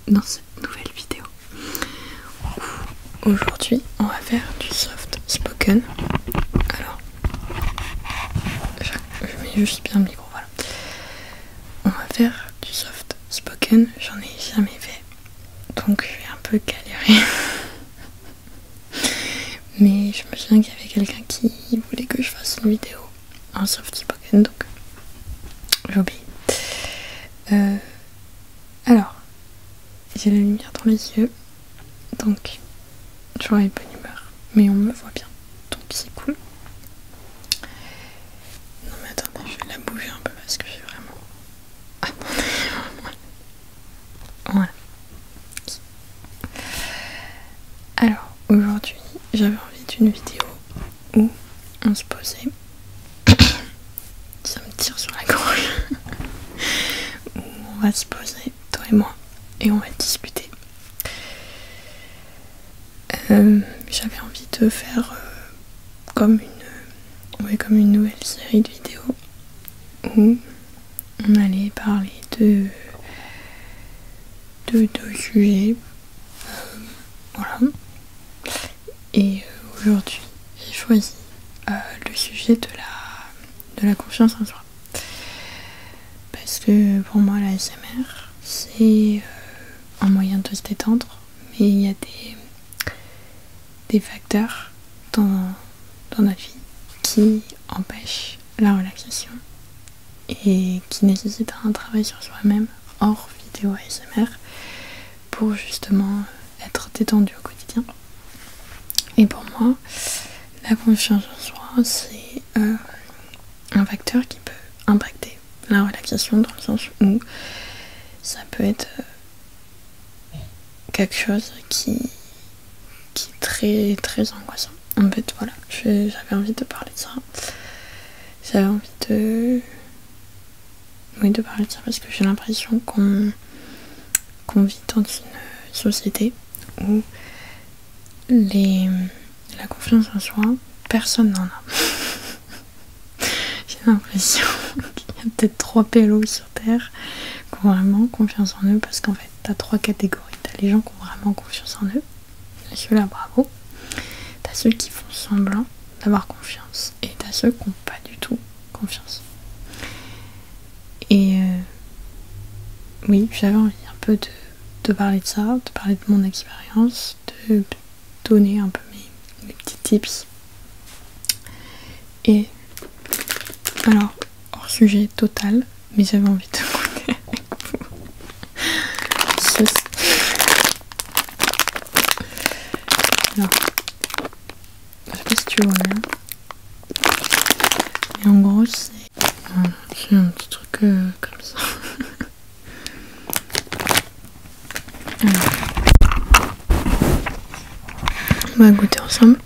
dans cette nouvelle vidéo. Aujourd'hui, on va faire du soft spoken. Alors, je mets juste bien le micro, voilà. On va faire du soft spoken, j'en ai jamais fait, donc je vais un peu galérer. Mais je me souviens qu'il y avait quelqu'un qui voulait que je fasse une vidéo en soft spoken, donc j'ai obéi. Alors, j'ai la lumière dans les yeux, donc j'aurai une bonne humeur, mais on me voit bien, donc c'est cool. Non mais attendez, je vais la bouger un peu parce que j'ai vraiment... Attendez, voilà. Alors, aujourd'hui, j'avais envie d'une vidéo où on se posait... Ça me tire sur la gorge. Où on va se poser, toi et moi, et on va discuter. J'avais envie de faire comme une nouvelle série de vidéos où on allait parler de sujets, voilà. Et aujourd'hui, j'ai choisi le sujet de la confiance en soi. Parce que pour moi, la ASMR, c'est un moyen de se détendre, mais il y a des facteurs dans notre vie qui empêchent la relaxation et qui nécessitent un travail sur soi-même hors vidéo ASMR pour justement être détendu au quotidien. Et pour moi, la confiance en soi, c'est un facteur qui peut impacter la relaxation dans le sens où ça peut être quelque chose qui est très très angoissant. En fait, voilà, j'avais envie de parler de ça. J'avais envie de parler de ça parce que j'ai l'impression qu'on vit dans une société où la confiance en soi, personne n'en a. J'ai l'impression qu'il y a peut-être 3 pélos sur Terre qui ont vraiment confiance en eux, parce qu'en fait, t'as 3 catégories. T'as les gens qui ont vraiment confiance en eux, et ceux-là, bravo. T'as ceux qui font semblant d'avoir confiance, et t'as ceux qui n'ont pas du tout confiance. Et oui, j'avais envie un peu de parler de ça, de parler de mon expérience, de donner un peu mes petits tips. Et alors, hors sujet total, mais j'avais envie de goûter avec vous ceci. Alors, je sais pas si tu vois bien, mais en gros c'est un petit truc comme ça. Alors, on va goûter ensemble.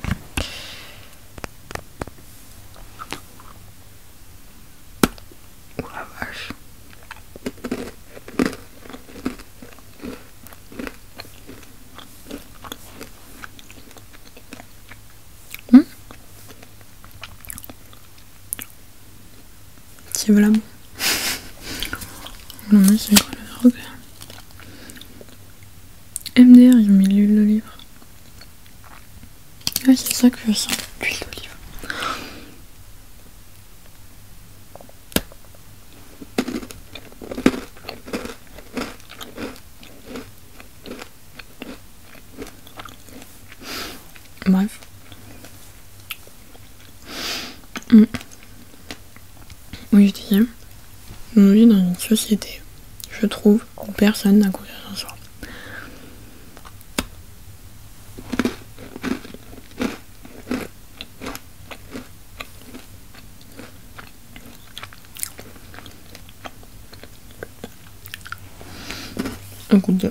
Oh la vache. C'est voilà bon. Non mais c'est quoi le truc là? MDR, ils ont mis l'huile d'olive. Ouais, c'est ça que je sens, l'huile d'olive. Bref. Oui, je disais, on vit dans une société, je trouve, où personne n'a confiance en soi. Écoute,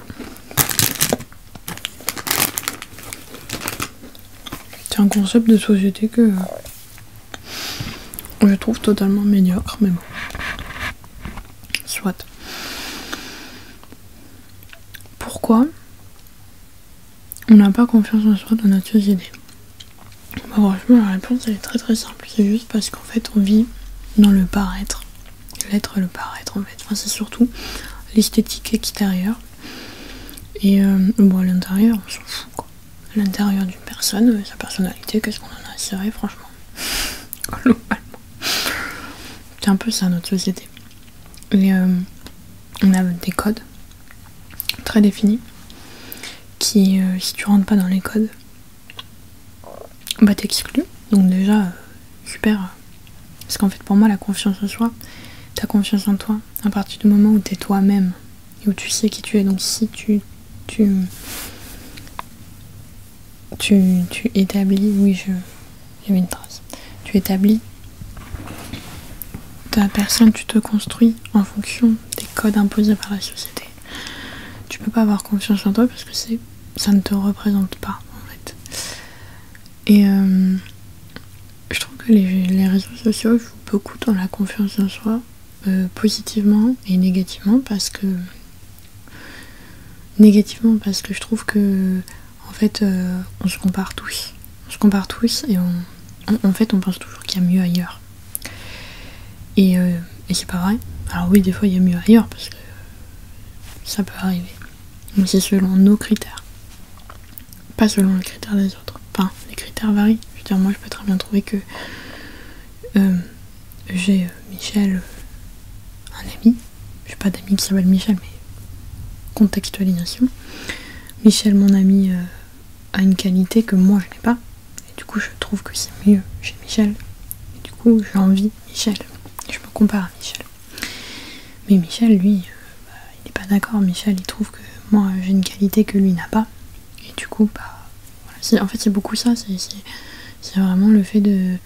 c'est un concept de société que je trouve totalement médiocre, mais bon, soit. Pourquoi on n'a pas confiance en soi dans notre société? Bah, franchement, la réponse elle est très très simple. C'est juste parce qu'en fait on vit dans le paraître. L'être, le paraître en fait. Enfin, c'est surtout l'esthétique extérieure Et bon, à l'intérieur, on s'en fout quoi. À l'intérieur d'une personne, sa personnalité, qu'est-ce qu'on en a à cirer, franchement. Globalement. C'est un peu ça notre société. Et on a des codes très définis qui, si tu rentres pas dans les codes, bah t'exclus. Donc déjà, super. Parce qu'en fait, pour moi, la confiance en soi, ta confiance en toi, à partir du moment où t'es toi-même et où tu sais qui tu es. Donc si tu établis, oui, j'ai mis une trace. Tu établis ta personne, tu te construis en fonction des codes imposés par la société. Tu peux pas avoir confiance en toi parce que ça ne te représente pas en fait. Et je trouve que les réseaux sociaux jouent beaucoup dans la confiance en soi, positivement et négativement parce que je trouve que en fait on se compare tous. On se compare tous et en fait on pense toujours qu'il y a mieux ailleurs. Et c'est pas vrai. Alors oui, des fois il y a mieux ailleurs parce que ça peut arriver. Mais c'est selon nos critères. Pas selon les critères des autres. Enfin, les critères varient. Je veux dire, moi je peux très bien trouver que j'ai Michel, un ami. J'ai pas d'amis qui s'appelle Michel, mais contextualisation. Michel, mon ami, a une qualité que moi je n'ai pas. Et du coup, je trouve que c'est mieux chez Michel. Et du coup, j'ai envie Michel. Je me compare à Michel. Mais Michel, lui, il n'est pas d'accord. Michel, il trouve que moi, j'ai une qualité que lui n'a pas. Et du coup, voilà. En fait, c'est beaucoup ça. C'est vraiment le fait de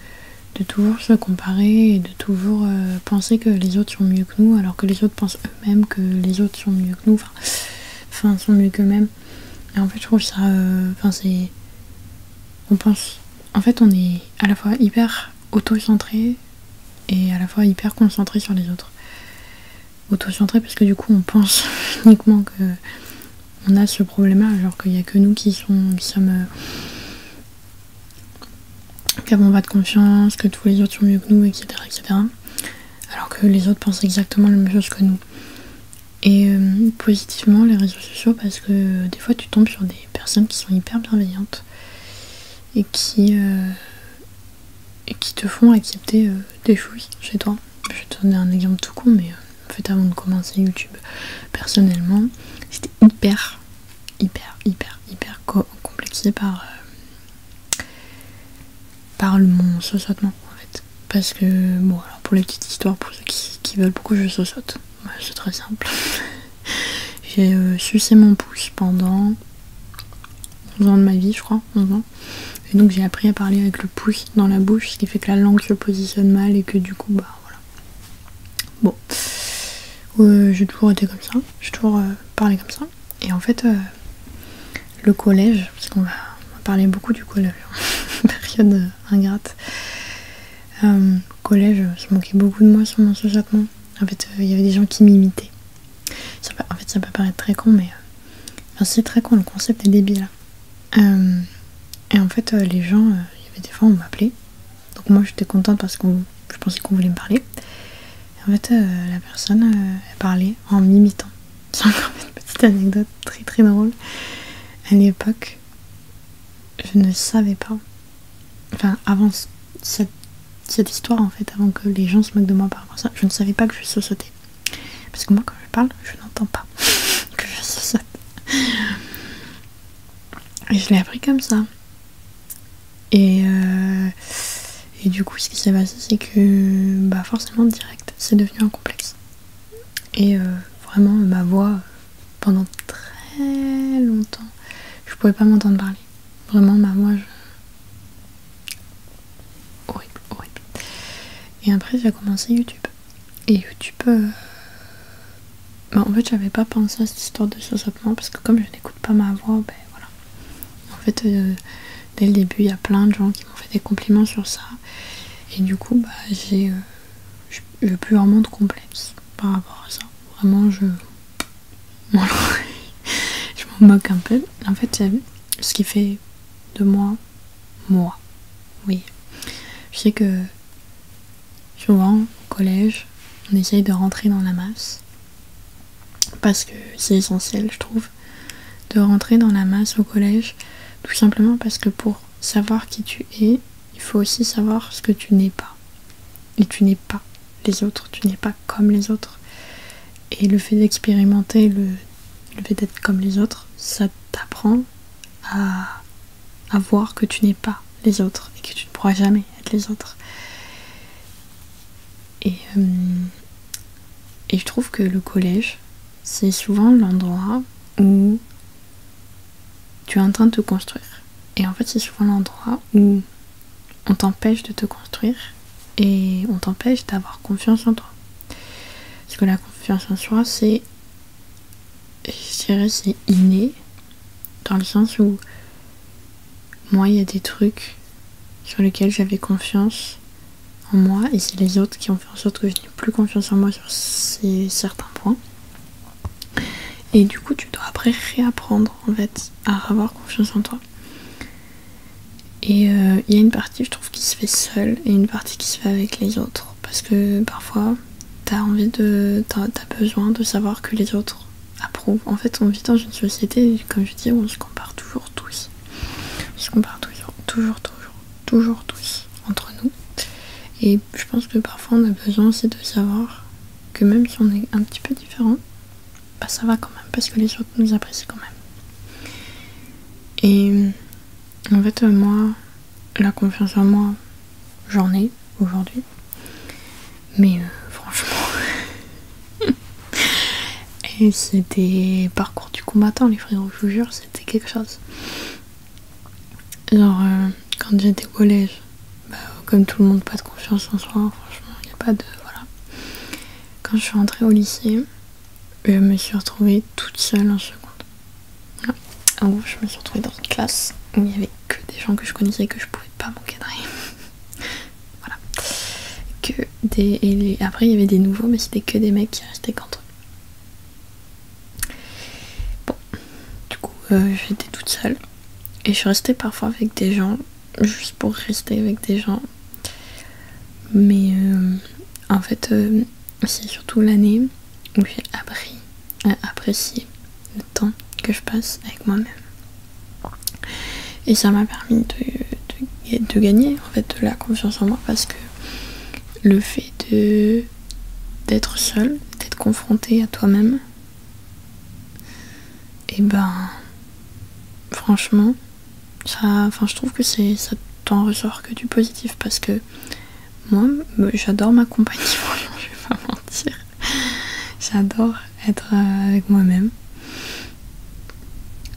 toujours se comparer et de toujours penser que les autres sont mieux que nous, alors que les autres pensent eux-mêmes que les autres sont mieux que nous. Enfin sont mieux qu'eux-mêmes. Et en fait, je trouve ça... on pense... En fait, on est à la fois hyper auto-centré et à la fois hyper concentré sur les autres. Auto-centré parce que du coup on pense uniquement que on a ce problème-là, genre qu'il n'y a que nous qui sommes qui avons pas de confiance, que tous les autres sont mieux que nous, etc., etc. Alors que les autres pensent exactement la même chose que nous. Et positivement les réseaux sociaux parce que des fois tu tombes sur des personnes qui sont hyper bienveillantes et qui te font accepter des choses chez toi. Je vais te donner un exemple tout con, mais en fait avant de commencer YouTube, personnellement, j'étais hyper complexée par mon sausotement en fait. Parce que, bon, alors pour les petites histoires, pour ceux qui veulent pourquoi je sausote, c'est très simple. J'ai sucé mon pouce pendant 11 ans de ma vie, je crois, 11 ans. Et donc j'ai appris à parler avec le pouce dans la bouche, ce qui fait que la langue se positionne mal et que du coup, bah voilà. Bon. J'ai toujours été comme ça, j'ai toujours parlé comme ça. Et en fait, le collège, parce qu'on va parler beaucoup du collège, période ingrate. Collège, je moquais beaucoup de moi sur mon sausotement. En fait, il y avait des gens qui m'imitaient. En fait, ça peut paraître très con, mais c'est très con, le concept est débile. Et en fait, les gens, il y avait des fois, on m'appelait. Donc moi, j'étais contente parce que je pensais qu'on voulait me parler. Et en fait, la personne, elle parlait en m'imitant. C'est encore une petite anecdote très très drôle. À l'époque, je ne savais pas. Enfin, avant cette histoire, en fait, avant que les gens se moquent de moi par rapport à ça, je ne savais pas que je sautais. Parce que moi, quand je parle, je n'entends pas que je saute. Et je l'ai appris comme ça. Et du coup, ce qui s'est passé, c'est que forcément, direct, c'est devenu un complexe. Et vraiment, ma voix, pendant très longtemps, je pouvais pas m'entendre parler. Vraiment, ma voix, horrible. Et après, j'ai commencé YouTube. Et YouTube, en fait, j'avais pas pensé à cette histoire de sausotement parce que comme je n'écoute pas ma voix, voilà. En fait, dès le début, il y a plein de gens qui m'ont fait des compliments sur ça. Et du coup, j'ai plus vraiment de complexe par rapport à ça. Vraiment, je m'en moque un peu. En fait, ce qui fait de moi, oui. Je sais que souvent, au collège, on essaye de rentrer dans la masse. Parce que c'est essentiel, je trouve, de rentrer dans la masse au collège, tout simplement parce que pour savoir qui tu es, il faut aussi savoir ce que tu n'es pas. Et tu n'es pas les autres, tu n'es pas comme les autres. Et le fait d'expérimenter, le fait d'être comme les autres, ça t'apprend à voir que tu n'es pas les autres et que tu ne pourras jamais être les autres. Et je trouve que le collège, c'est souvent l'endroit où tu es en train de te construire. Et en fait, c'est souvent l'endroit où on t'empêche de te construire et on t'empêche d'avoir confiance en toi. Parce que la confiance en soi, je dirais, c'est inné, dans le sens où moi, il y a des trucs sur lesquels j'avais confiance en moi et c'est les autres qui ont fait en sorte que je n'ai plus confiance en moi sur certains points. Et du coup, tu dois après réapprendre en fait à avoir confiance en toi. Et il y a une partie, je trouve, qui se fait seule et une partie qui se fait avec les autres. Parce que parfois, t'as besoin de savoir que les autres approuvent. En fait, on vit dans une société, comme je dis, où on se compare toujours tous. On se compare toujours tous entre nous. Et je pense que parfois, on a besoin aussi de savoir que même si on est un petit peu différent, bah ça va quand même, parce que les autres nous apprécient quand même. Et en fait, moi, la confiance en moi, j'en ai aujourd'hui. Mais franchement, et c'était parcours du combattant, les frérots, je vous jure, c'était quelque chose. Genre, quand j'étais au collège, bah, comme tout le monde, pas de confiance en soi, franchement, il n'y a pas de... Voilà. Quand je suis rentrée au lycée, je me suis retrouvée toute seule en seconde. Ouais. En gros, je me suis retrouvée dans une classe où il n'y avait que des gens que je connaissais et que je pouvais pas m'encadrer. Voilà. Après, il y avait des nouveaux, mais c'était que des mecs qui restaient qu'entre eux. Bon, du coup, j'étais toute seule. Et je restais parfois avec des gens, juste pour rester avec des gens. Mais en fait, c'est surtout l'année où j'ai appris à apprécier le temps que je passe avec moi-même. Et ça m'a permis de gagner en fait de la confiance en moi, parce que le fait d'être seule, d'être confrontée à toi-même, et ben franchement, je trouve que ça t'en ressort que du positif, parce que moi, j'adore ma compagnie, franchement, je vais pas mentir. J'adore être avec moi-même.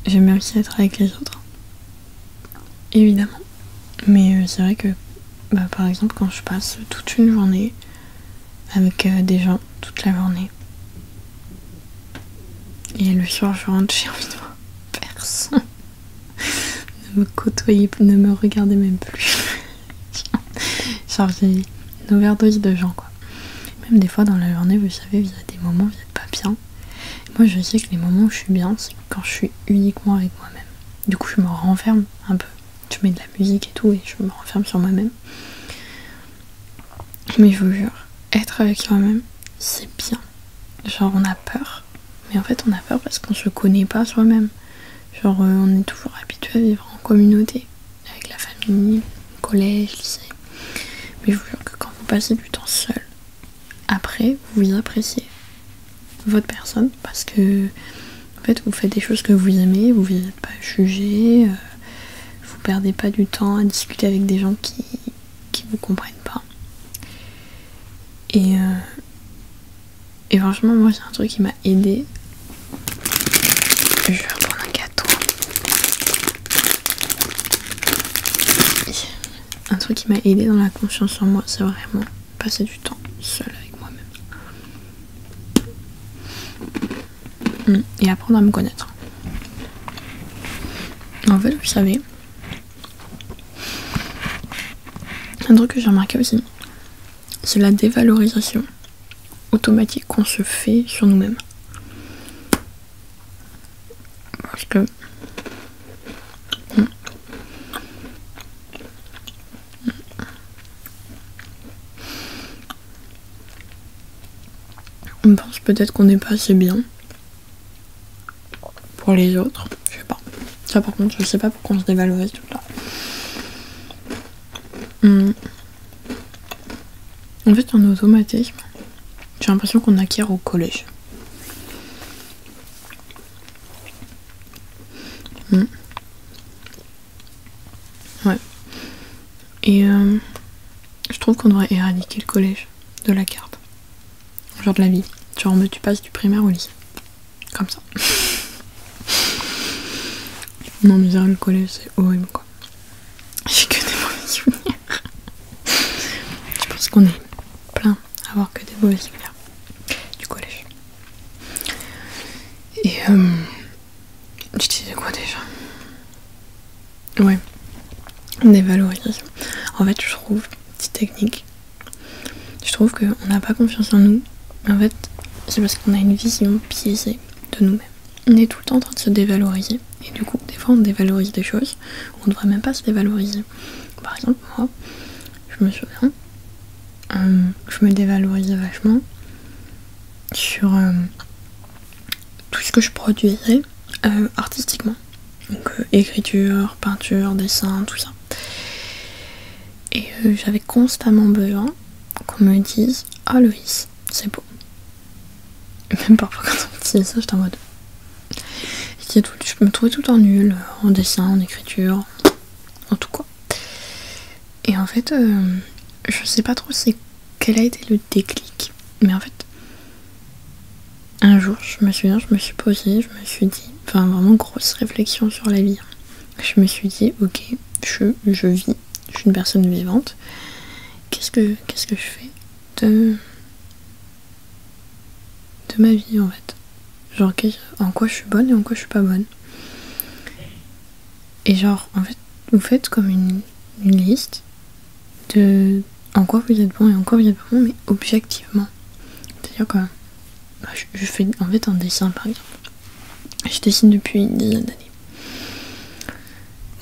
J'aime bien aussi être avec les autres, évidemment. Mais c'est vrai que, par exemple, quand je passe toute une journée avec des gens, toute la journée, et le soir je rentre, j'ai envie de voir personne. Ne me côtoyer, ne me regarder même plus. Genre, j'ai une overdose de gens, quoi. Même des fois dans la journée, vous savez, vous avez des moments où vous n'êtes pas bien. Moi, je sais que les moments où je suis bien, c'est quand je suis uniquement avec moi-même. Du coup, je me renferme un peu. Je mets de la musique et tout, et je me renferme sur moi-même. Mais je vous jure, être avec soi-même, c'est bien. Genre, on a peur. Mais en fait, on a peur parce qu'on se connaît pas soi-même. Genre, on est toujours habitué à vivre en communauté. Avec la famille, le collège, lycée. Mais je vous jure que quand vous passez du temps seul, après, vous appréciez votre personne, parce que en fait, vous faites des choses que vous aimez, vous n'êtes pas jugé, vous perdez pas du temps à discuter avec des gens qui vous comprennent pas. Et franchement, moi, c'est un truc qui m'a aidé. Je vais reprendre un gâteau. Un truc qui m'a aidé dans la confiance en moi, c'est vraiment passer du temps seul avec moi-même. Et apprendre à me connaître. En fait, vous savez, un truc que j'ai remarqué aussi, c'est la dévalorisation automatique qu'on se fait sur nous-mêmes. Parce que on pense peut-être qu'on n'est pas assez bien pour les autres, je sais pas. Ça par contre, je sais pas pourquoi on se dévalorise tout le temps. En fait, un automatisme, j'ai l'impression qu'on acquiert au collège. Ouais. Et je trouve qu'on devrait éradiquer le collège de la carte. Genre de la vie. Genre tu passes du primaire au lycée. Comme ça. Non mais le collège c'est horrible quoi. J'ai que des mauvais souvenirs. Je pense qu'on est plein à avoir que des mauvais souvenirs du collège. Et je disais quoi déjà? Ouais. Dévalorisation. En fait je trouve, petite technique, je trouve qu'on n'a pas confiance en nous. En fait c'est parce qu'on a une vision biaisée de nous-mêmes. On est tout le temps en train de se dévaloriser. Et du coup, des fois, on dévalorise des choses où on ne devrait même pas se dévaloriser. Par exemple, moi, je me souviens, je me dévalorisais vachement sur tout ce que je produisais artistiquement. Donc, écriture, peinture, dessin, tout ça. Et j'avais constamment besoin qu'on me dise « Ah, Loïs, c'est beau ». Même parfois, quand on me disait ça, j'étais en mode... Je me trouvais tout le temps nulle en dessin, en écriture, en tout quoi. Et en fait, je sais pas trop quel a été le déclic, mais en fait, un jour, je me souviens, je me suis posée, je me suis dit, enfin vraiment grosse réflexion sur la vie. Je me suis dit, ok, je vis, je suis une personne vivante. Qu'est-ce que je fais de ma vie en fait? Genre en quoi je suis bonne et en quoi je suis pas bonne. Et genre en fait vous faites comme une liste de en quoi vous êtes bon et en quoi vous êtes pas bon, mais objectivement. C'est-à-dire que je fais en fait un dessin par exemple. Je dessine depuis une dizaine d'années.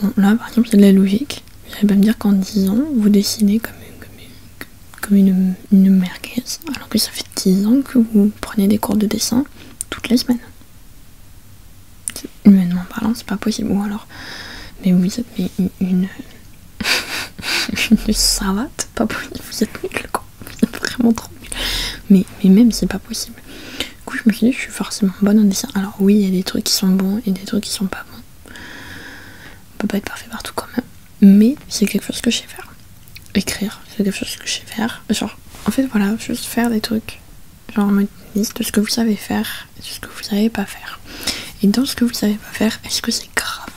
Bon là par exemple c'est de la logique. Vous allez pas me dire qu'en 10 ans vous dessinez comme une merguez, alors que ça fait 10 ans que vous prenez des cours de dessin toutes les semaines. Humainement parlant, c'est pas possible. Ou alors, mais vous êtes une savate, pas possible. Vous êtes nul quoi. Vous êtes vraiment trop nul. Mais même c'est pas possible. Du coup, je me suis dit, je suis forcément bonne en dessin. Alors oui, il y a des trucs qui sont bons et des trucs qui sont pas bons. On peut pas être parfait partout quand même. Mais c'est quelque chose que je sais faire. Écrire, c'est quelque chose que je sais faire. Genre, en fait, voilà, juste faire des trucs. Genre, une liste de ce que vous savez faire et de ce que vous savez pas faire. Et dans ce que vous savez pas faire, est-ce que c'est grave?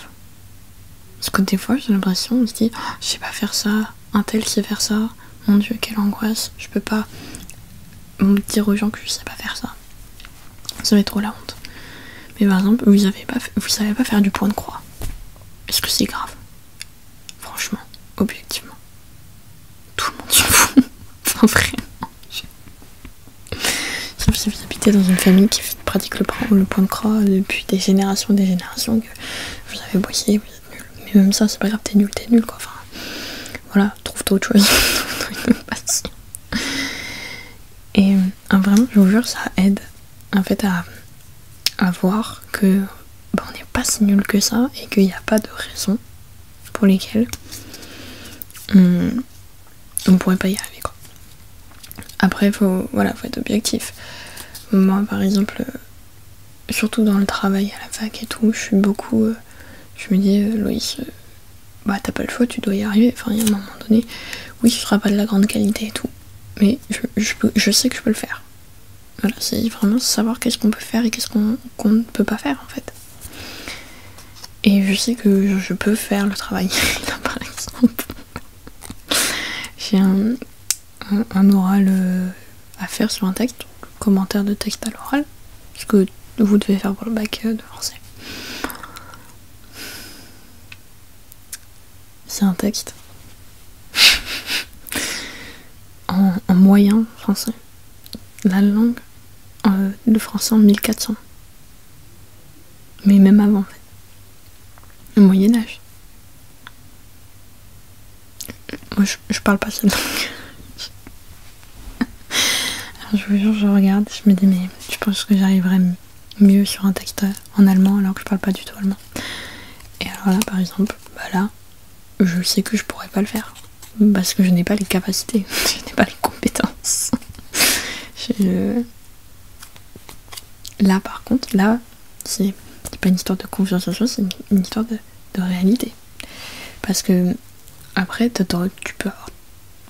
Parce que des fois, j'ai l'impression, on se dit, oh, je sais pas faire ça, un tel sait faire ça, mon dieu, quelle angoisse, je peux pas dire aux gens que je sais pas faire ça. Ça va être trop la honte. Mais par exemple, vous savez pas faire du point de croix. Est-ce que c'est grave? Franchement, objectivement. Tout le monde s'en fout. Enfin, vraiment. Sauf si vous habitez dans une famille qui pratique le point de croix depuis des générations que vous avez bossé, vous êtes nul. Mais même ça, c'est pas grave, t'es nul quoi. Enfin, voilà, trouve-toi autre chose. Trouve-toi une passion. Et vraiment, je vous jure, ça aide en fait à voir que on n'est pas si nul que ça et qu'il n'y a pas de raison pour lesquelles on pourrait pas y arriver quoi. Après, faut être objectif. Moi, par exemple, surtout dans le travail à la fac et tout, je suis beaucoup. Je me dis, Loïs, t'as pas le choix, tu dois y arriver. Enfin, il y a un moment donné, oui, ce sera pas de la grande qualité et tout, mais je sais que je peux le faire. Voilà, c'est vraiment savoir qu'est-ce qu'on peut faire et qu'est-ce qu'on ne peut pas faire en fait. Et je sais que je peux faire le travail. Là, par exemple, j'ai un oral à faire sur un texte, commentaire de texte à l'oral, ce que vous devez faire pour le bac de français. C'est un texte en moyen français. La langue de français en 1400. Mais même avant en fait. Au Moyen-Âge. Moi je parle pas cette langue. Alors, je vous jure, je regarde, je me dis mais je pense que j'arriverai mieux sur un texte en allemand alors que je parle pas du tout allemand. Et alors là par exemple, bah là, je sais que je pourrais pas le faire. Parce que je n'ai pas les capacités, je n'ai pas les compétences. Là par contre, là, c'est pas une histoire de confiance en soi, c'est une histoire de réalité. Parce que après, tu peux avoir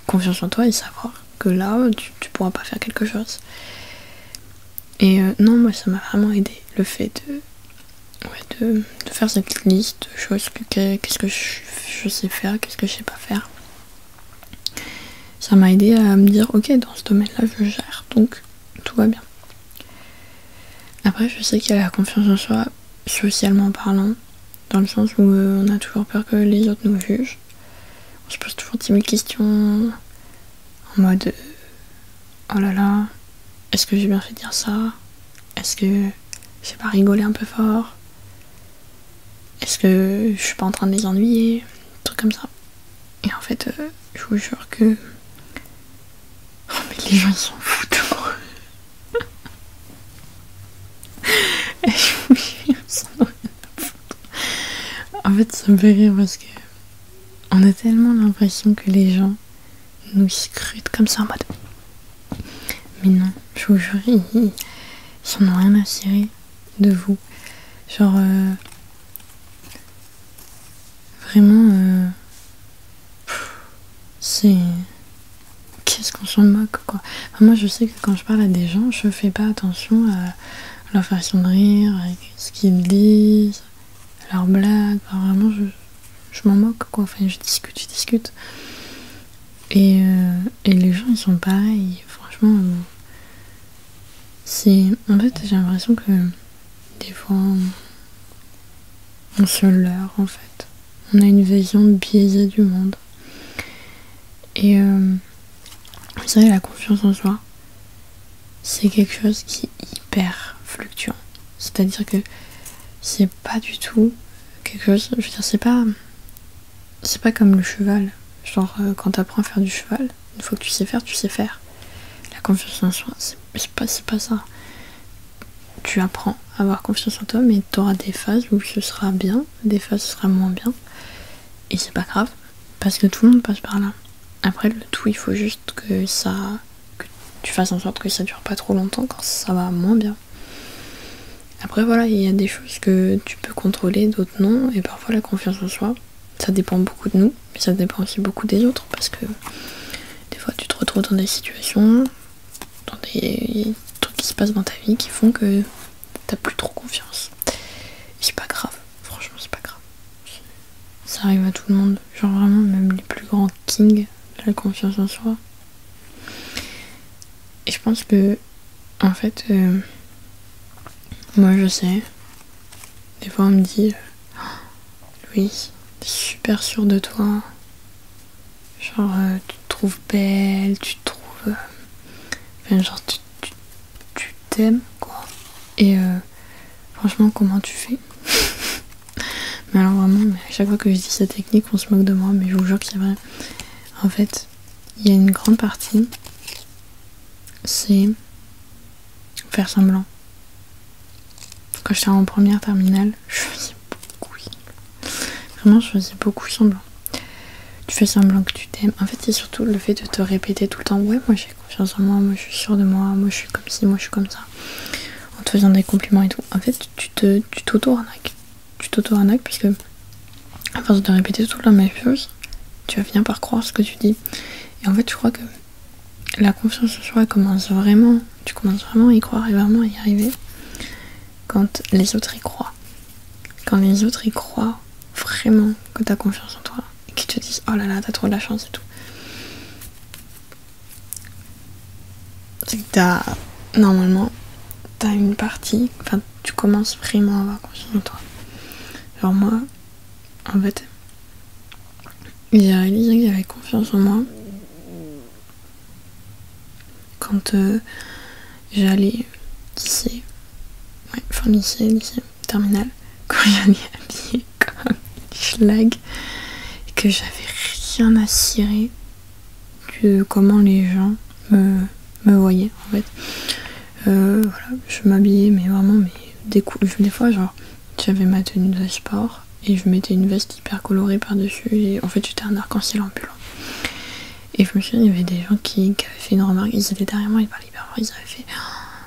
confiance en toi et savoir que là, tu pourras pas faire quelque chose. Et non, moi ça m'a vraiment aidé, le fait de faire cette liste de choses, qu'est-ce que je sais faire, qu'est-ce que je sais pas faire. Ça m'a aidé à me dire, ok, dans ce domaine-là, je gère, donc tout va bien. Après, je sais qu'il y a la confiance en soi, socialement parlant, dans le sens où on a toujours peur que les autres nous jugent. On se pose toujours 10 000 questions, en mode, oh là là, est-ce que j'ai bien fait de dire ça? Est-ce que j'ai pas rigolé un peu fort? Est-ce que je suis pas en train de les ennuyer? Des trucs comme ça. Et en fait, je vous jure que... Oh mais les gens ils s'en foutent. Je vous jure, ils s'en ont rien à foutre. En fait, ça me fait rire parce que on a tellement l'impression que les gens nous scrutent comme ça en mode... Mais non, je vous jure, ils s'en ont rien à cirer de vous. Genre... Vraiment, c'est... Qu'est-ce qu'on s'en moque, quoi. Enfin, moi, je sais que quand je parle à des gens, je fais pas attention à leur façon de rire, à ce qu'ils disent, à leurs blagues. Enfin, vraiment, je m'en moque, quoi. Enfin, je discute. Et les gens, ils sont pareils. Franchement, c'est... En fait, j'ai l'impression que des fois, on se leurre, en fait. On a une vision biaisée du monde. Et vous savez, la confiance en soi, c'est quelque chose qui est hyper fluctuant. C'est-à-dire que c'est pas du tout quelque chose... Je veux dire, c'est pas comme le cheval. Genre, quand t'apprends à faire du cheval, une fois que tu sais faire, tu sais faire. La confiance en soi, c'est pas ça. Tu apprends à avoir confiance en toi, mais t'auras des phases où ce sera bien, des phases où ce sera moins bien. Et c'est pas grave, parce que tout le monde passe par là. Après, le tout, il faut juste que tu fasses en sorte que ça dure pas trop longtemps quand ça va moins bien. Après, voilà, il y a des choses que tu peux contrôler, d'autres non. Et parfois, la confiance en soi, ça dépend beaucoup de nous, mais ça dépend aussi beaucoup des autres. Parce que des fois, tu te retrouves dans des situations, dans des trucs qui se passent dans ta vie qui font que t'as plus trop confiance. Et c'est pas grave, franchement, c'est pas grave. Ça arrive à tout le monde, genre vraiment, même les plus grands kings de la confiance en soi. Et je pense que, en fait, moi je sais, des fois on me dit, Louise, t'es super sûre de toi. Genre, tu te trouves belle, tu te trouves. Enfin, genre, tu t'aimes, quoi. Et franchement, comment tu fais? Mais alors, vraiment, mais à chaque fois que je dis cette technique, on se moque de moi, mais je vous jure que c'est vrai. En fait, il y a une grande partie, c'est faire semblant. Quand j'étais en première terminale, je faisais beaucoup semblant. Vraiment, je faisais beaucoup semblant. Tu fais semblant que tu t'aimes. En fait, c'est surtout le fait de te répéter tout le temps. Ouais, moi j'ai confiance en moi je suis sûre de moi je suis comme ci, moi je suis comme ça. En te faisant des compliments et tout. En fait, tu t'auto-arnaques. Tu t'auto-arnaques parce que, à force de te répéter tout la même chose, tu vas finir par croire ce que tu dis. Et en fait, je crois que la confiance en soi tu commences vraiment à y croire et vraiment à y arriver quand les autres y croient. Quand les autres y croient vraiment que t'as confiance en toi et qu'ils te disent oh là là, t'as trop de la chance et tout. C'est que normalement, t'as une partie, enfin, tu commences vraiment à avoir confiance en toi. Genre moi, en fait, j'ai réalisé que j'avais confiance en moi quand j'allais lycée, lycée, terminale, quand j'allais habillée comme schlag et que j'avais rien à cirer de comment les gens me voyaient en fait. Voilà, je m'habillais mais vraiment des fois, genre, j'avais ma tenue de sport et je mettais une veste hyper colorée par-dessus et en fait j'étais un arc-en-ciel ambulant. Et je me souviens, il y avait des gens qui avaient fait une remarque, ils étaient derrière moi, ils parlaient hyper fort, ils avaient fait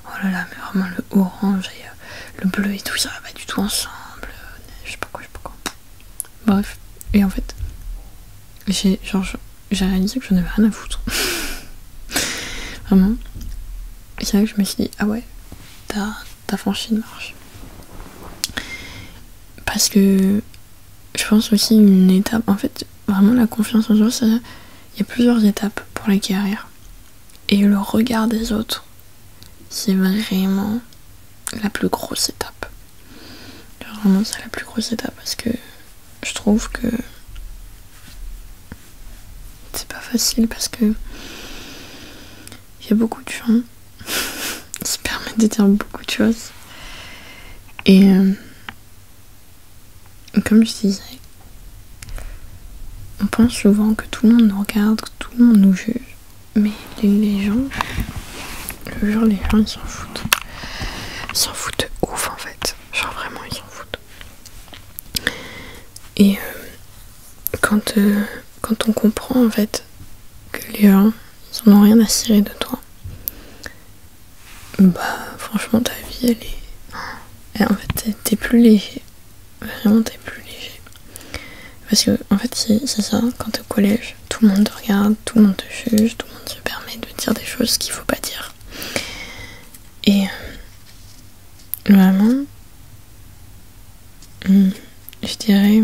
oh là là, mais vraiment le orange et le bleu et tout, ça va pas du tout ensemble, je sais pas quoi. Bref, et en fait, j'ai réalisé que j'en avais rien à foutre. Vraiment. C'est là que je me suis dit, ah ouais, t'as franchi une marche. Parce que je pense aussi une étape, en fait, vraiment la confiance en soi, ça. Il y a plusieurs étapes pour la carrière. Et le regard des autres, c'est vraiment la plus grosse étape. Vraiment, c'est la plus grosse étape parce que je trouve que c'est pas facile parce que il y a beaucoup de gens qui se permettent de dire beaucoup de choses. Et comme je disais, on pense souvent que tout le monde nous regarde, que tout le monde nous juge, mais les gens, je jure, les gens ils s'en foutent. Ils s'en foutent de ouf en fait. Genre vraiment ils s'en foutent. Et quand on comprend en fait que les gens ils en ont rien à cirer de toi, bah franchement ta vie elle est... Et en fait t'es plus léger. Vraiment t'es plus léger. Parce que en fait c'est ça, quand t'es au collège, tout le monde te regarde, tout le monde te juge, tout le monde se permet de dire des choses qu'il faut pas dire. Et vraiment, je dirais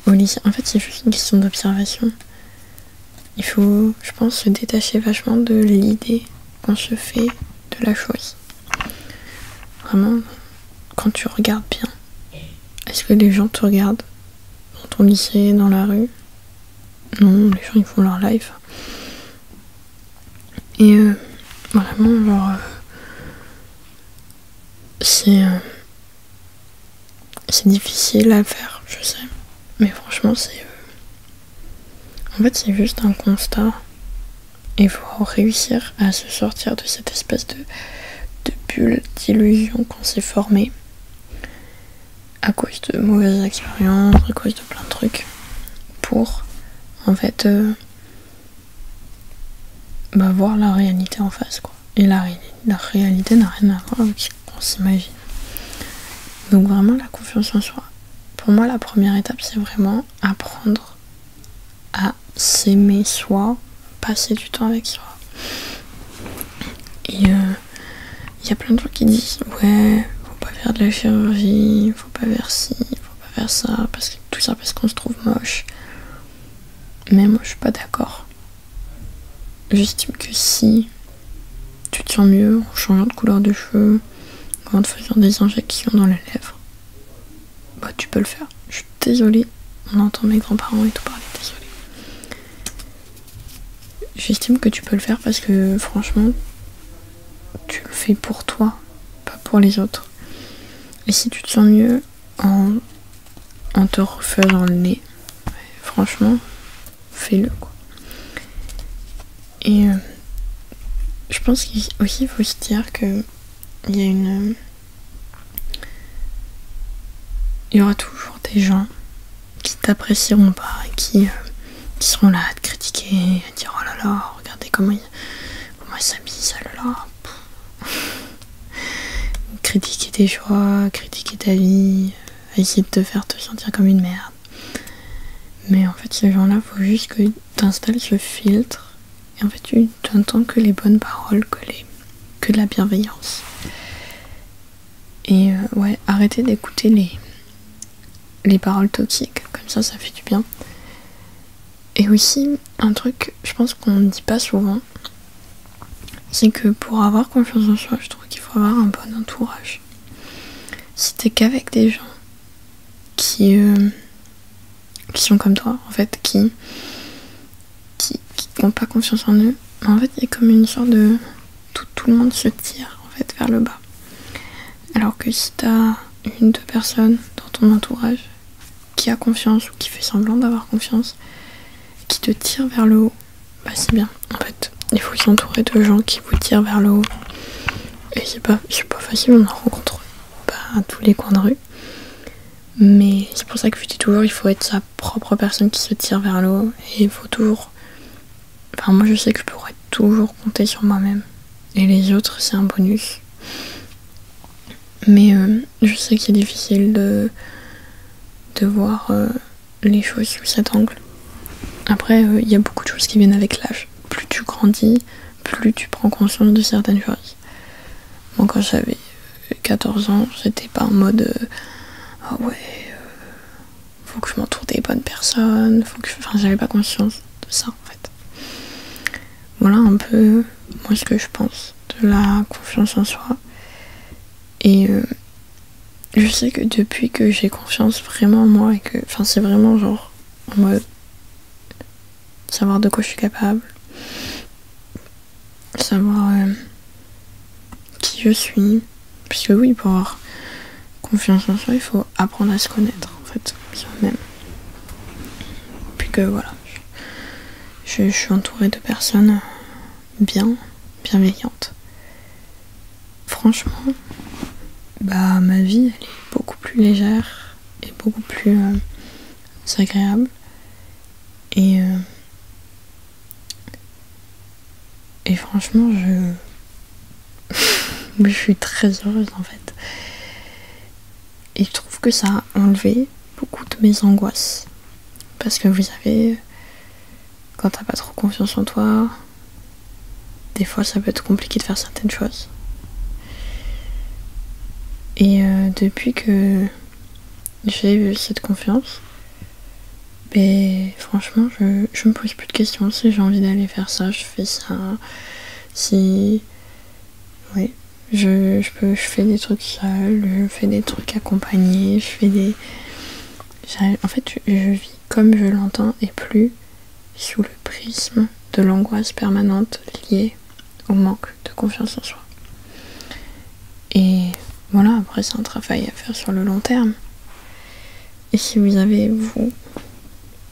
au lycée, en fait c'est juste une question d'observation. Il faut, je pense, se détacher vachement de l'idée qu'on se fait de la chose. Vraiment, quand tu regardes bien, est-ce que les gens te regardent dans ton lycée, dans la rue? Non, les gens ils font leur live. Et vraiment, genre, c'est difficile à faire, je sais. Mais franchement, en fait, c'est juste un constat. Et il faut réussir à se sortir de cette espèce de bulle d'illusion qu'on s'est formée à cause de mauvaises expériences, à cause de plein de trucs, pour en fait voir la réalité en face, quoi. Et la réalité n'a rien à voir avec ce qu'on s'imagine. Donc vraiment la confiance en soi, pour moi la première étape c'est vraiment apprendre à s'aimer soi, passer du temps avec soi. Et il y a plein de gens qui disent ouais, faut pas faire de la chirurgie, faut pas faire ci, faut pas faire ça, tout ça parce qu'on se trouve moche. Mais moi je suis pas d'accord. J'estime que si tu te sens mieux en changeant de couleur de cheveux, en te faisant des injections dans les lèvres, bah tu peux le faire. Je suis désolée, on entend mes grands-parents et tout parler, désolée. J'estime que tu peux le faire parce que franchement, tu le fais pour toi, pas pour les autres. Et si tu te sens mieux en te refaisant le nez, franchement, fais-le, quoi. Et je pense qu'aussi il faut se dire que il y aura toujours des gens qui t'apprécieront pas et qui seront là à te critiquer, à dire oh là là, regardez comment il s'habille, ça là là. Critiquer tes choix, critiquer ta vie, essayer de te faire te sentir comme une merde. Mais en fait ces gens-là, faut juste que t'installes ce filtre et en fait tu n'entends que les bonnes paroles, que de la bienveillance. Et ouais, arrêtez d'écouter les paroles toxiques, comme ça fait du bien. Et aussi, un truc, je pense qu'on ne dit pas souvent, c'est que pour avoir confiance en soi, je trouve qu'il faut avoir un bon entourage. Si t'es qu'avec des gens qui sont comme toi, en fait, qui n'ont pas confiance en eux, en fait, il y a comme une sorte de... Tout le monde se tire, en fait, vers le bas. Alors que si t'as une, deux personnes dans ton entourage qui a confiance ou qui fait semblant d'avoir confiance, qui te tire vers le haut, bah c'est bien. En fait, il faut s'entourer de gens qui vous tirent vers le haut. Et c'est pas facile, on en rencontre à tous les coins de rue. Mais c'est pour ça que je dis toujours, il faut être sa propre personne qui se tire vers le haut. Et il faut toujours... Enfin, moi je sais que je pourrais toujours compter sur moi-même. Et les autres, c'est un bonus. Mais je sais que c'est difficile de voir les choses sous cet angle. Après, il y a beaucoup de choses qui viennent avec l'âge. Plus tu grandis, plus tu prends conscience de certaines choses. Moi, quand j'avais 14 ans, j'étais pas en mode ah ouais, faut que je m'entoure des bonnes personnes, enfin, j'avais pas conscience de ça en fait. Voilà un peu moi ce que je pense de la confiance en soi. Et je sais que depuis que j'ai confiance vraiment en moi et que, enfin, c'est vraiment genre en mode savoir de quoi je suis capable, savoir qui je suis, puisque oui, pour avoir confiance en soi, il faut apprendre à se connaître en fait, soi-même. Puis que voilà, je suis entourée de personnes bienveillantes. Franchement, bah ma vie elle est beaucoup plus légère et beaucoup plus agréable. Et franchement, je suis très heureuse en fait. Et je trouve que ça a enlevé beaucoup de mes angoisses. Parce que vous savez, quand t'as pas trop confiance en toi, des fois ça peut être compliqué de faire certaines choses. Et depuis que j'ai eu cette confiance, ben franchement je me pose plus de questions. Si j'ai envie d'aller faire ça, je fais ça. Si... Oui, je fais des trucs seule, je fais des trucs accompagnés, en fait, je vis comme je l'entends et plus sous le prisme de l'angoisse permanente liée au manque de confiance en soi. Et voilà, après c'est un travail à faire sur le long terme. Et si vous avez, vous,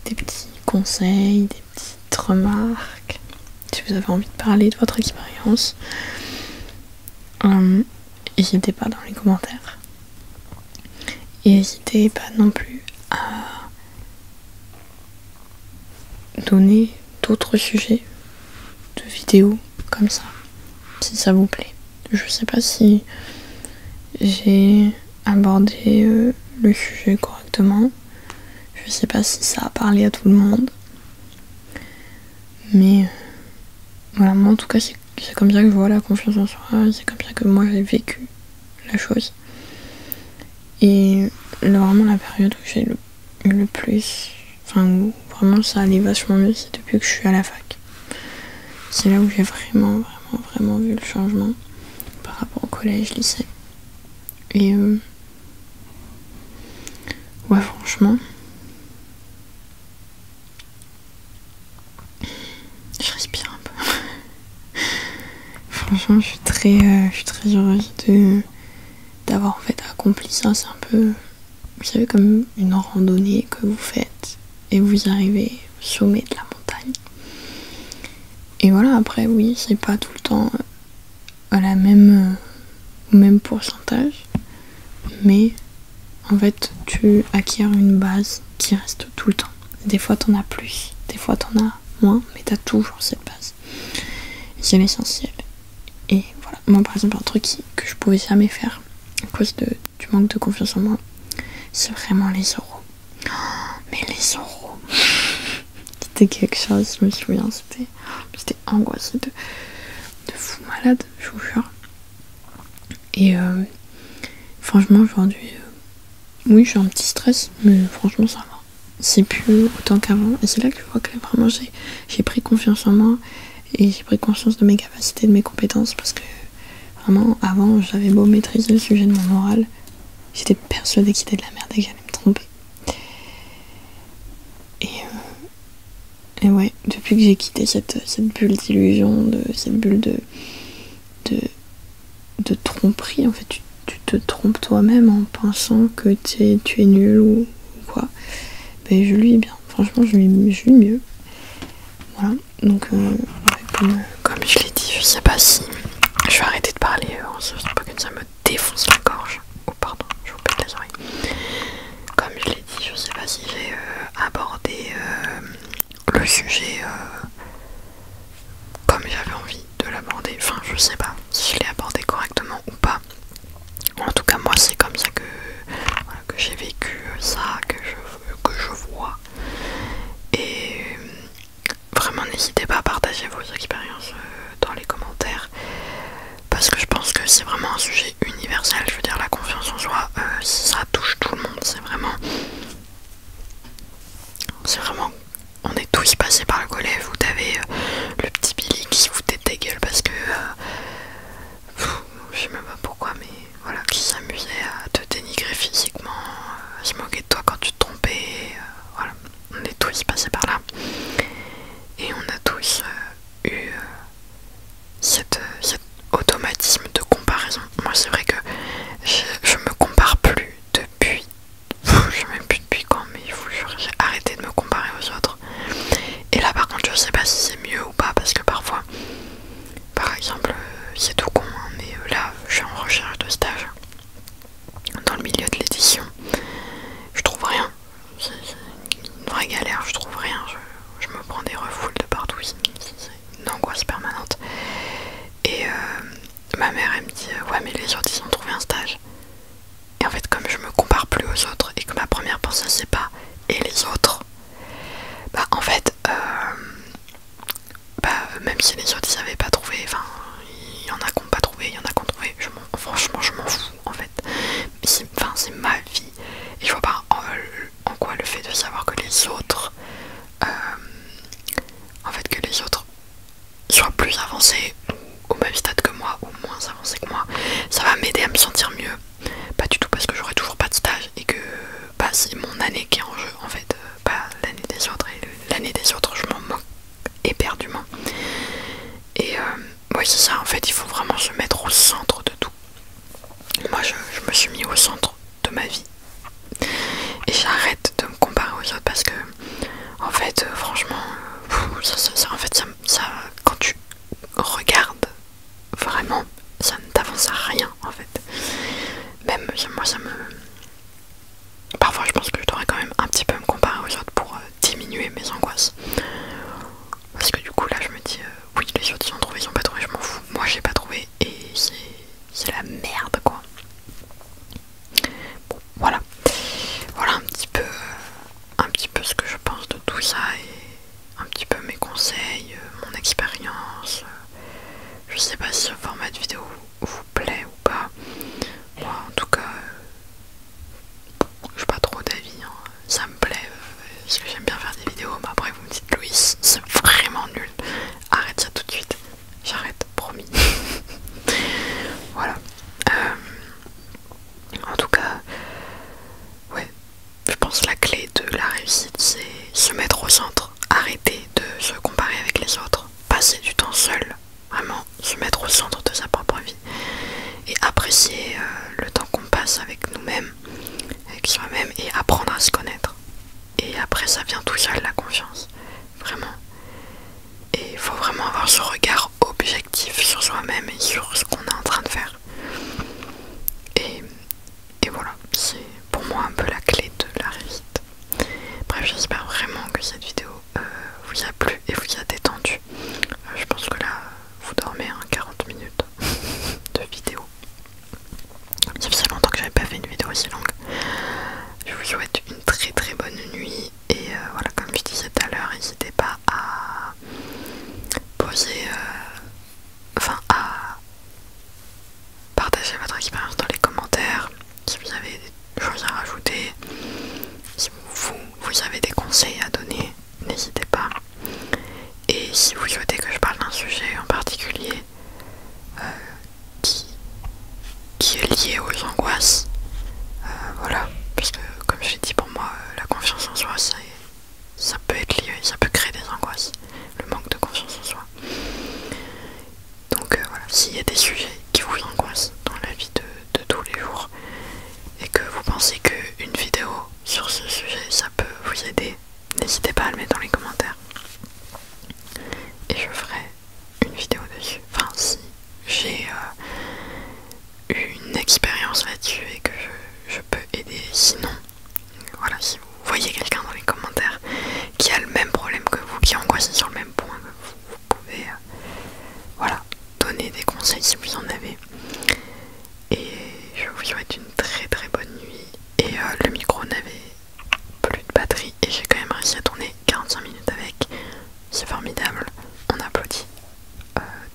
des petits conseils, des petites remarques, si vous avez envie de parler de votre expérience, n'hésitez pas dans les commentaires. Et n'hésitez pas non plus à donner d'autres sujets de vidéos comme ça, si ça vous plaît. Je sais pas si j'ai abordé le sujet correctement. Je sais pas si ça a parlé à tout le monde. Mais voilà, moi en tout cas c'est comme ça que je vois la confiance en soi, c'est comme ça que moi j'ai vécu la chose. Et là, vraiment la période où j'ai le plus, enfin où vraiment ça allait vachement mieux, c'est depuis que je suis à la fac. C'est là où j'ai vraiment vu le changement par rapport au collège, lycée. Et ouais, franchement, je respire un peu. Franchement, je suis très heureuse d'avoir en fait accompli ça. C'est un peu, vous savez, comme une randonnée que vous faites et vous arrivez au sommet de la montagne. Et voilà, après oui, c'est pas tout le temps à la même au même pourcentage, mais en fait tu acquiers une base qui reste tout le temps. Des fois t'en as plus, des fois t'en as moins, mais t'as toujours cette base. Et c'est l'essentiel. Et voilà, moi par exemple un truc que je pouvais jamais faire à cause du manque de confiance en moi, c'est vraiment les oraux. Oh, mais les oraux, c'était quelque chose, je me souviens, j'étais angoissée de fou malade, je vous jure. Et franchement aujourd'hui, oui j'ai un petit stress, mais franchement ça va. C'est plus autant qu'avant. Et c'est là que je vois que vraiment j'ai pris confiance en moi et j'ai pris conscience de mes capacités, de mes compétences, parce que vraiment avant j'avais beau maîtriser le sujet de mon oral, j'étais persuadée que c'était de la merde et que j'allais me tromper. Et ouais, depuis que j'ai quitté cette bulle d'illusion, cette bulle de tromperie, en fait tu te trompes toi-même en pensant que tu es nul ou quoi. Ben je lui bien, franchement je lui mieux. Voilà, donc comme je l'ai dit, je sais pas si je vais arrêter de parler en ce pas que ça me défonce la gorge. Oh pardon. à me sentir mieux. Pas du tout parce que j'aurai toujours pas de stage et que bah, c'est mon année qui est en jeu en fait, pas l'année des autres. Et l'année des autres, je m'en moque éperdument. Et ouais, c'est ça en fait, il faut vraiment se mettre au centre de tout. Moi, je me suis mis au centre de ma vie. Et j'arrête de me comparer aux autres parce que, en fait, franchement, en fait, quand tu regardes vraiment, ça ne t'avance à rien, en fait. Même moi, parfois, je pense que je devrais quand même un petit peu me comparer aux autres pour diminuer mes angoisses. Parce que du coup, là, je me dis, oui, les autres, ils ont trouvé, ils ont pas trouvé, je m'en fous. Moi, j'ai pas trouvé et c'est la merde, quoi. Bon, voilà. Voilà un petit peu ce que je pense de tout ça et un petit peu mes conseils, mon expérience. Je sais pas si ce format de vidéo vous plaît ou pas. Moi en tout cas, j'ai pas trop d'avis, hein. Ça me plaît parce que j'aime bien faire des vidéos, mais après vous me dites Louis, c'est vraiment nul. Arrête ça tout de suite. J'arrête, promis. Voilà. En tout cas, ouais. Je pense que la clé de la réussite, c'est se mettre au centre, arrêter de se comparer avec les autres, passer du temps seul, vraiment se mettre au centre de sa propre vie et apprécier le temps qu'on passe avec nous-mêmes, avec soi-même et apprendre à se connaître. Et après ça vient tout seul, la confiance, vraiment. Et il faut vraiment avoir ce regard objectif sur soi-même et sur ce qu'on est en train de faire. Et voilà, c'est pour moi un peu la clé de la réussite. Bref, j'espère vraiment que cette vidéo vous a plu et vous a détendu. Je pense que là, vous dormez 40 minutes de vidéo. Ça faisait longtemps que j'avais pas fait une vidéo aussi longue. Je vous souhaite une très très bonne nuit. Et voilà, comme je disais tout à l'heure, n'hésitez pas à poser... à partager votre expérience dans les commentaires. Si vous avez des choses à rajouter, si vous avez des conseils à donner, n'hésitez pas. Et si vous souhaitez que je parle d'un sujet en particulier qui est lié aux angoisses, voilà, parce que comme je l'ai dit, pour moi la confiance en soi ça peut être lié, ça peut créer des angoisses, le manque de confiance en soi. Donc voilà, s'il y a des sujets qui vous angoissent dans la vie de tous les jours et que vous pensez qu'une vidéo sur ce sujet ça peut vous aider, n'hésitez pas à le mettre dans les commentaires et je ferai une vidéo dessus. Enfin, si j'ai eu une expérience là-dessus et que je peux aider. Sinon, voilà, si vous voyez quelqu'un dans les commentaires qui a le même problème que vous, qui est angoissé sur le même point que vous pouvez voilà, donner des conseils si vous en avez. Et je vous souhaite une très très bonne nuit. Et le micro n'avait plus de batterie et j'ai quand même réussi à tourner 45 minutes avec. C'est formidable, on applaudit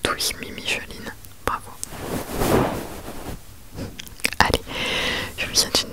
tous Mimi Cheline, bravo. Allez, je vous souhaite une